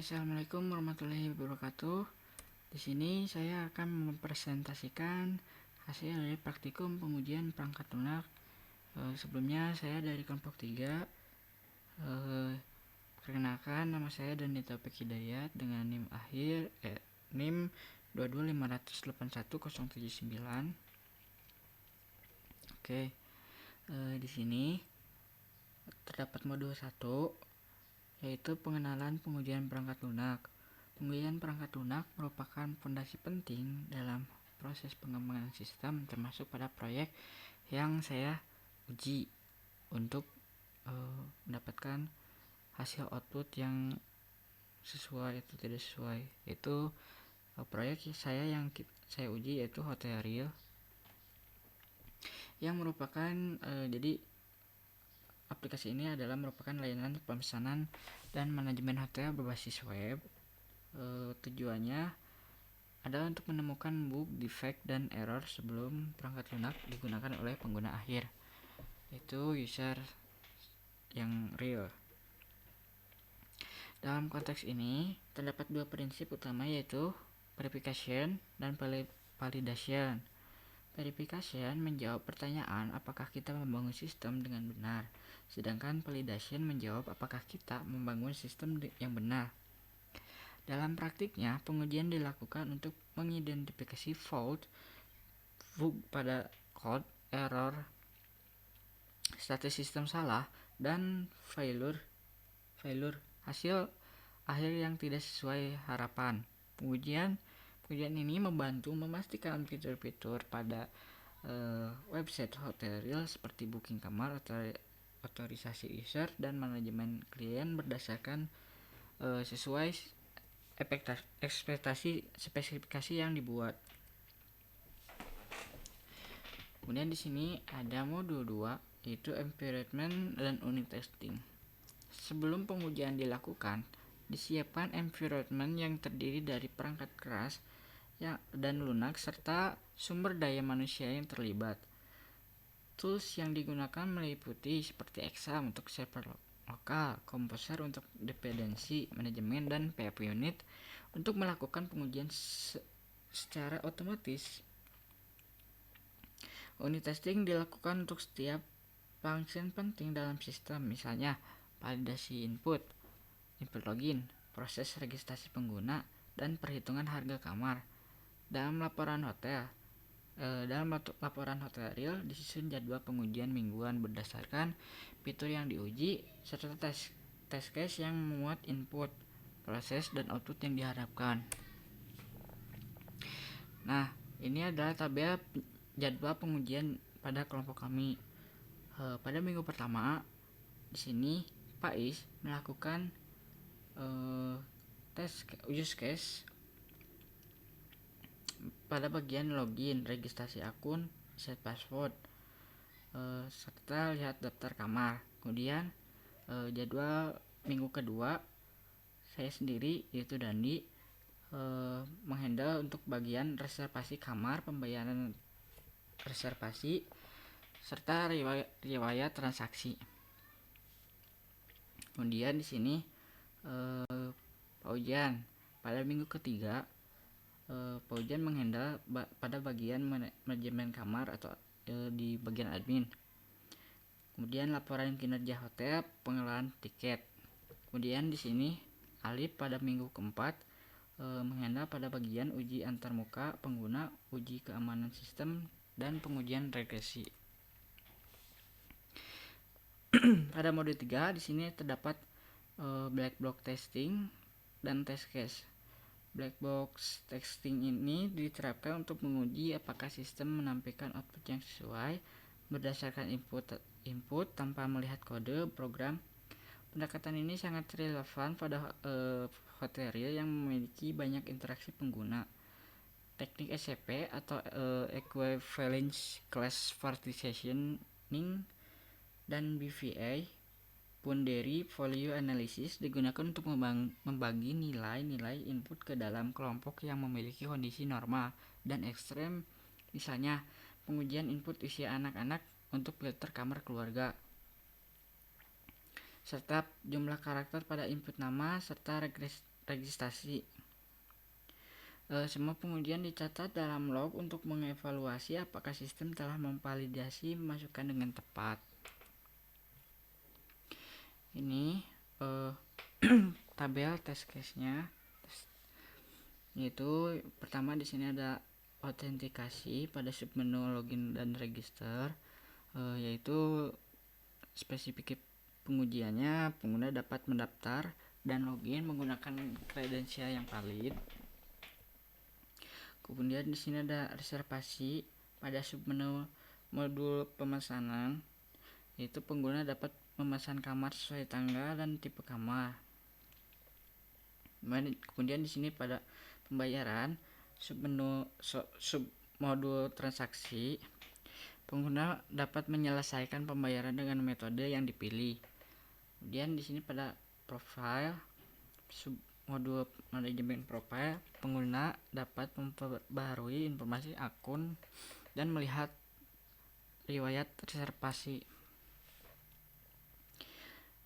Assalamualaikum warahmatullahi wabarakatuh. Di sini saya akan mempresentasikan hasil dari praktikum pengujian perangkat lunak. Sebelumnya saya dari kelompok 3. Perkenalkan, nama saya Dani Taufik Hidayat dengan NIM akhir NIM 225818079. Oke. Di sini terdapat modul 1, yaitu pengenalan pengujian perangkat lunak. Pengujian perangkat lunak merupakan fondasi penting dalam proses pengembangan sistem, termasuk pada proyek yang saya uji untuk mendapatkan hasil output yang sesuai atau tidak sesuai. Itu proyek saya yang saya uji yaitu Hotel Real, yang merupakan jadi aplikasi ini adalah merupakan layanan pemesanan dan manajemen hotel berbasis web. Tujuannya adalah untuk menemukan bug, defect, dan error sebelum perangkat lunak digunakan oleh pengguna akhir, yaitu user yang real. Dalam konteks ini terdapat dua prinsip utama, yaitu verification dan validation. Verification menjawab pertanyaan apakah kita membangun sistem dengan benar, sedangkan validation menjawab apakah kita membangun sistem yang benar. Dalam praktiknya, pengujian dilakukan untuk mengidentifikasi fault, bug pada code, error, status sistem salah, dan failure hasil akhir yang tidak sesuai harapan. Pengujian ini membantu memastikan fitur-fitur pada website Hotel Real seperti booking kamar, otorisasi user, dan manajemen klien berdasarkan sesuai ekspektasi spesifikasi yang dibuat. Kemudian di sini ada modul 2, yaitu environment dan unit testing. Sebelum pengujian dilakukan, disiapkan environment yang terdiri dari perangkat keras dan lunak serta sumber daya manusia yang terlibat. Tools yang digunakan meliputi seperti Exam untuk server lokal, Composer untuk dependensi manajemen, dan PHP Unit untuk melakukan pengujian secara otomatis. Unit testing dilakukan untuk setiap function penting dalam sistem, misalnya validasi input login, proses registrasi pengguna, dan perhitungan harga kamar. Dalam laporan Hotel Real disusun jadwal pengujian mingguan berdasarkan fitur yang diuji serta test case yang memuat input, proses, dan output yang diharapkan. Nah, ini adalah tabel jadwal pengujian pada kelompok kami. Pada minggu pertama, di sini Pak Is melakukan tes use case pada bagian login, registrasi akun, set password, serta lihat daftar kamar. Kemudian jadwal minggu kedua, saya sendiri yaitu Dandi menghandle untuk bagian reservasi kamar, pembayaran reservasi, serta riwayat transaksi. Kemudian di sini Pak Ujan pada minggu ketiga, Pak Ujan menghandle pada bagian manajemen kamar atau di bagian admin. Kemudian laporan kinerja hotel, pengelolaan tiket. Kemudian di sini Alif pada minggu keempat menghandle pada bagian uji antarmuka pengguna, uji keamanan sistem, dan pengujian regresi. Pada mode 3 di sini terdapat black box testing dan test case. Black box testing ini diterapkan untuk menguji apakah sistem menampilkan output yang sesuai berdasarkan input tanpa melihat kode program. Pendekatan ini sangat relevan pada Hotel Real yang memiliki banyak interaksi pengguna. Teknik SCP atau Equivalence Class Partitioning dan BVA Boundary Value Analysis digunakan untuk membagi nilai-nilai input ke dalam kelompok yang memiliki kondisi normal dan ekstrem, misalnya pengujian input usia anak-anak untuk filter kamar keluarga, serta jumlah karakter pada input nama serta registrasi. Semua pengujian dicatat dalam log untuk mengevaluasi apakah sistem telah memvalidasi masukan dengan tepat. Ini tabel test case-nya, yaitu pertama di sini ada autentikasi pada submenu login dan register, yaitu spesifik pengujiannya pengguna dapat mendaftar dan login menggunakan kredensial yang valid. Kemudian di sini ada reservasi pada submenu modul pemesanan, yaitu pengguna dapat memesan kamar sesuai tanggal dan tipe kamar. Kemudian di sini pada pembayaran submenu submodul transaksi, pengguna dapat menyelesaikan pembayaran dengan metode yang dipilih. Kemudian di sini pada profile submodul manajemen profile, pengguna dapat memperbarui informasi akun dan melihat riwayat reservasi.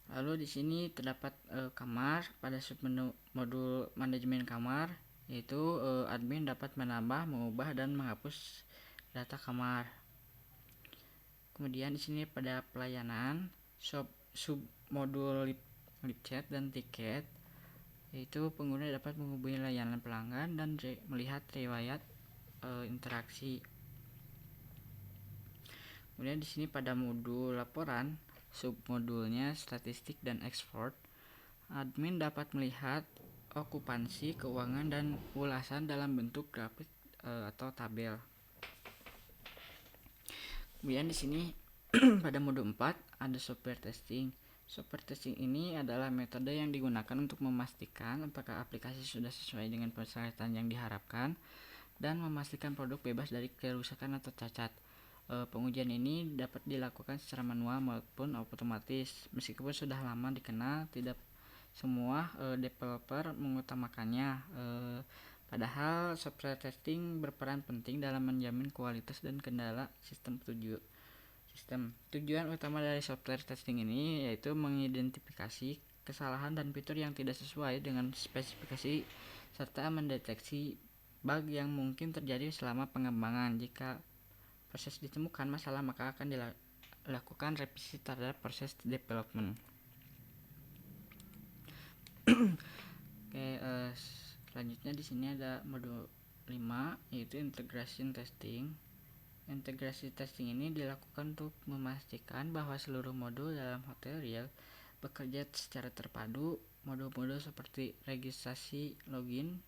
Lalu di sini terdapat kamar pada submenu modul manajemen kamar, yaitu admin dapat menambah, mengubah dan menghapus data kamar. Kemudian di sini pada pelayanan submodul live chat dan tiket, yaitu pengguna dapat menghubungi layanan pelanggan dan melihat riwayat interaksi. Kemudian di sini pada modul laporan, submodulnya statistik dan ekspor, admin dapat melihat okupansi, keuangan, dan ulasan dalam bentuk grafik atau tabel. Kemudian di sini pada modul 4 ada software testing. Software testing ini adalah metode yang digunakan untuk memastikan apakah aplikasi sudah sesuai dengan persyaratan yang diharapkan dan memastikan produk bebas dari kerusakan atau cacat. Pengujian ini dapat dilakukan secara manual maupun otomatis. Meskipun sudah lama dikenal, tidak semua developer mengutamakannya. Padahal software testing berperan penting dalam menjamin kualitas dan kendala sistem. Tujuan utama dari software testing ini yaitu mengidentifikasi kesalahan dan fitur yang tidak sesuai dengan spesifikasi serta mendeteksi bug yang mungkin terjadi selama pengembangan. Jika proses ditemukan masalah, maka akan dilakukan revisi terhadap proses development. Oke, selanjutnya di sini ada modul 5, yaitu integration testing. Integrasi testing ini dilakukan untuk memastikan bahwa seluruh modul dalam hotel real bekerja secara terpadu. Modul-modul seperti registrasi, login,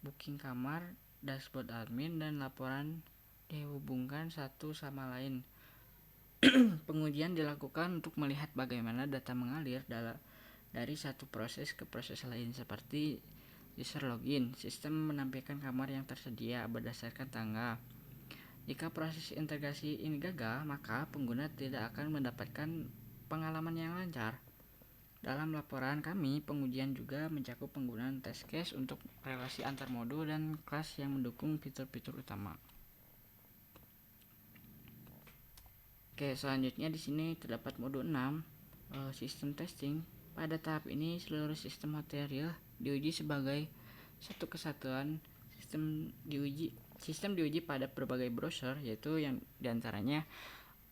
booking kamar, dashboard admin, dan laporan dihubungkan satu sama lain. Pengujian dilakukan untuk melihat bagaimana data mengalir dari satu proses ke proses lain, seperti user login. Sistem menampilkan kamar yang tersedia berdasarkan tanggal. Jika proses integrasi ini gagal, maka pengguna tidak akan mendapatkan pengalaman yang lancar. Dalam laporan kami, pengujian juga mencakup penggunaan test case untuk relasi antar modul dan kelas yang mendukung fitur-fitur utama. Oke, selanjutnya di sini terdapat modul 6, sistem testing. Pada tahap ini, seluruh sistem hotel real diuji sebagai satu kesatuan. Sistem diuji pada berbagai browser, yaitu yang diantaranya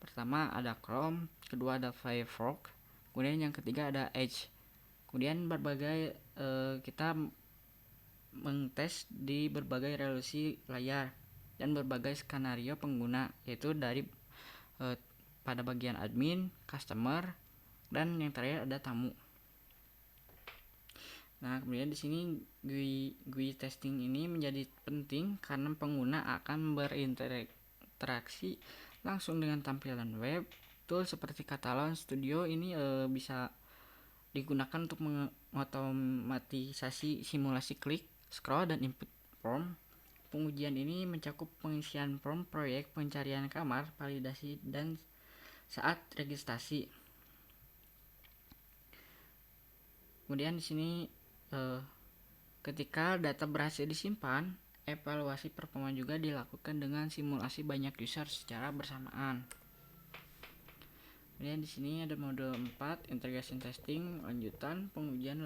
pertama ada Chrome, kedua ada Firefox, kemudian yang ketiga ada Edge. Kemudian kita mengtes di berbagai resolusi layar dan berbagai skenario pengguna, yaitu dari pada bagian admin, customer, dan yang terakhir ada tamu. Nah, kemudian di sini GUI testing ini menjadi penting karena pengguna akan berinteraksi langsung dengan tampilan web. Tool seperti Catalan Studio ini bisa digunakan untuk mengotomatisasi simulasi klik, scroll, dan input form. Pengujian ini mencakup pengisian form proyek, pencarian kamar, validasi, dan saat registrasi. Kemudian di sini ketika data berhasil disimpan, evaluasi performa juga dilakukan dengan simulasi banyak user secara bersamaan. Kemudian di sini ada modul 4, integration testing, lanjutan pengujian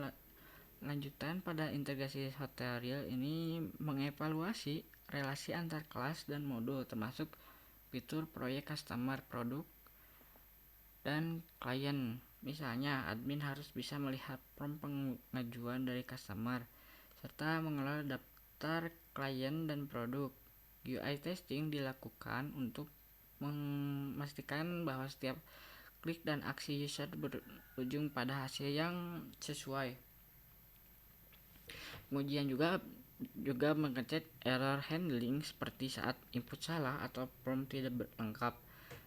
Lanjutan pada integrasi hotel real ini mengevaluasi relasi antar kelas dan modul termasuk fitur proyek customer, produk, dan klien. Misalnya, admin harus bisa melihat form pengajuan dari customer serta mengelola daftar klien dan produk. UI testing dilakukan untuk memastikan bahwa setiap klik dan aksi user berujung pada hasil yang sesuai. Pengujian juga mengecek error handling seperti saat input salah atau prompt tidak lengkap.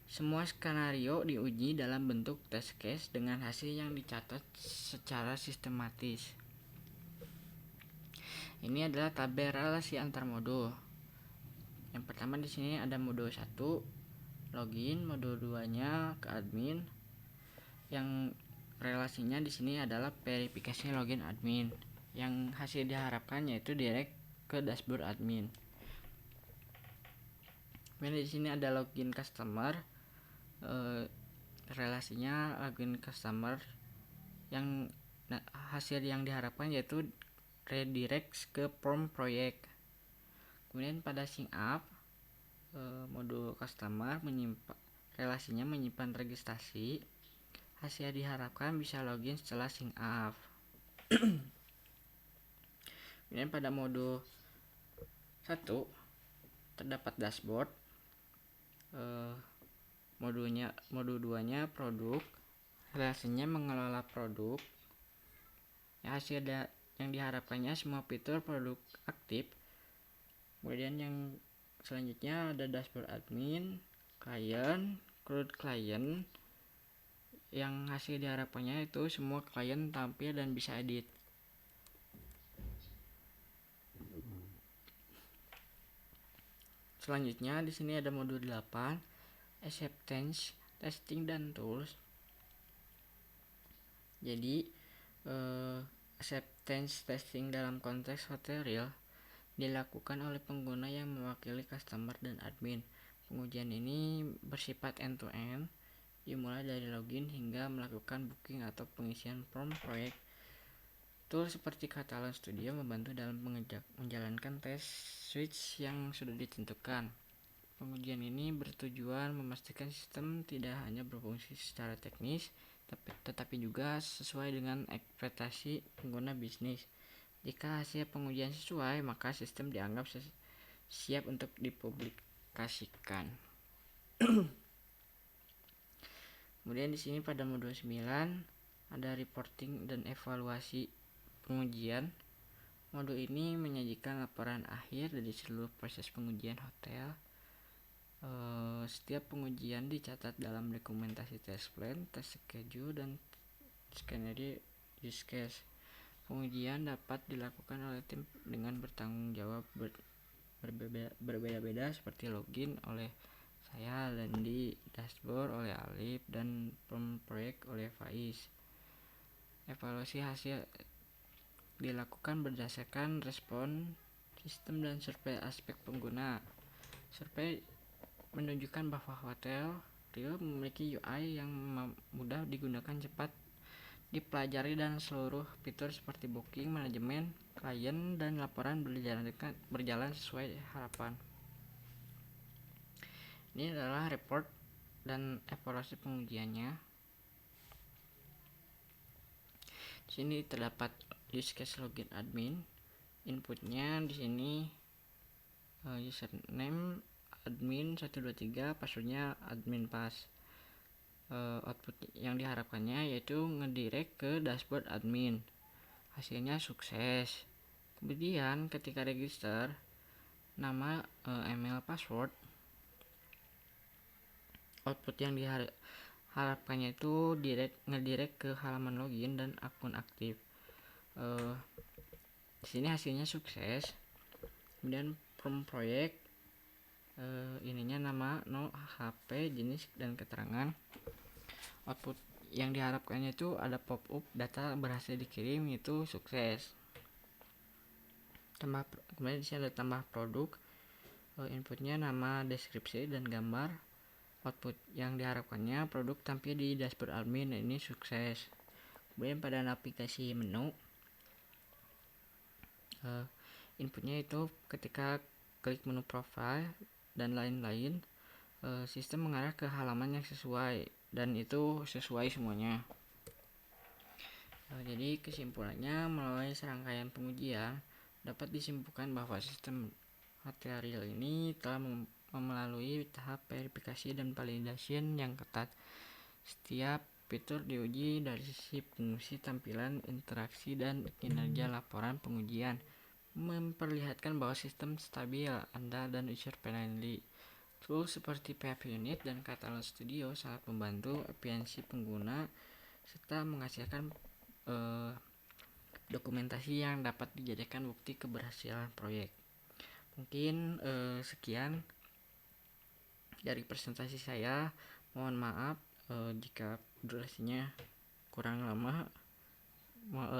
Semua skenario diuji dalam bentuk test case dengan hasil yang dicatat secara sistematis. Ini adalah tabel relasi antar modul. Yang pertama di sini ada modul 1 login, modul 2-nya ke admin. Yang relasinya di sini adalah verifikasi login admin. Yang hasil diharapkan yaitu direct ke dashboard admin. Kemudian di sini ada login customer. Relasinya login customer yang hasil yang diharapkan yaitu redirect ke form proyek. Kemudian pada sign up, modul customer relasinya menyimpan registrasi. Hasil diharapkan bisa login setelah sign up. Kemudian pada modul 1 terdapat dashboard. Modul 2-nya produk. Relasinya mengelola produk. Hasil yang diharapkannya semua fitur produk aktif. Kemudian yang selanjutnya ada dashboard admin, klien, CRUD klien. Yang hasil diharapkannya itu semua klien tampil dan bisa edit. Selanjutnya di sini ada modul 8, acceptance testing dan tools. Jadi acceptance testing dalam konteks hotel real dilakukan oleh pengguna yang mewakili customer dan admin. Pengujian ini bersifat end to end, dimulai dari login hingga melakukan booking atau pengisian form proyek. Tools seperti Catalan Studio membantu dalam menjalankan tes switch yang sudah ditentukan. Pengujian ini bertujuan memastikan sistem tidak hanya berfungsi secara teknis, tetapi juga sesuai dengan ekspektasi pengguna bisnis. Jika hasil pengujian sesuai, maka sistem dianggap siap untuk dipublikasikan. Kemudian di sini pada modul 9 ada reporting dan evaluasi pengujian. Modul ini menyajikan laporan akhir dari seluruh proses pengujian hotel. Setiap pengujian dicatat dalam dokumentasi test plan, test schedule, dan skenario use case. Pengujian dapat dilakukan oleh tim dengan bertanggung jawab berbeda-beda seperti login oleh saya dan di dashboard oleh Alif dan proyek oleh Faiz. Evaluasi hasil dilakukan berdasarkan respon sistem dan survei aspek pengguna. Survei menunjukkan bahwa hotel real memiliki UI yang mudah digunakan, cepat dipelajari, dan seluruh fitur seperti booking, manajemen, klien, dan laporan berjalan sesuai harapan. Ini adalah report dan evaluasi pengujiannya. Di sini terdapat use case login admin. Inputnya di sini username admin 123, passwordnya admin pass. Output yang diharapkannya yaitu ngedirect ke dashboard admin. Hasilnya sukses. Kemudian ketika register, nama, email, password. Output yang diharapkannya itu ngedirect ke halaman login dan akun aktif. Di sini hasilnya sukses. Kemudian form proyek, ininya nama, HP, jenis, dan keterangan. Output yang diharapkannya itu ada pop-up data berhasil dikirim, itu sukses. Kemudian di sini ada tambah produk, inputnya nama, deskripsi, dan gambar. Output yang diharapkannya produk tampil di dashboard admin, ini sukses. Kemudian pada navigasi menu, Eh, Inputnya itu ketika klik menu profile dan lain-lain, sistem mengarah ke halaman yang sesuai dan itu sesuai semuanya. Jadi kesimpulannya, melalui serangkaian pengujian dapat disimpulkan bahwa sistem material ini telah melalui tahap verifikasi dan validation yang ketat. Setiap fitur diuji dari sisi fungsi, tampilan, interaksi, dan kinerja laporan pengujian, memperlihatkan bahwa sistem stabil, andal, dan user-friendly. Tools seperti PHP Unit dan Catalog Studio sangat membantu efisiensi pengguna serta menghasilkan dokumentasi yang dapat dijadikan bukti keberhasilan proyek. Mungkin sekian dari presentasi saya. Mohon maaf jika durasinya kurang lama,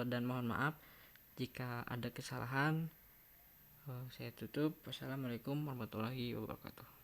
dan mohon maaf jika ada kesalahan. Saya tutup. Wassalamualaikum warahmatullahi wabarakatuh.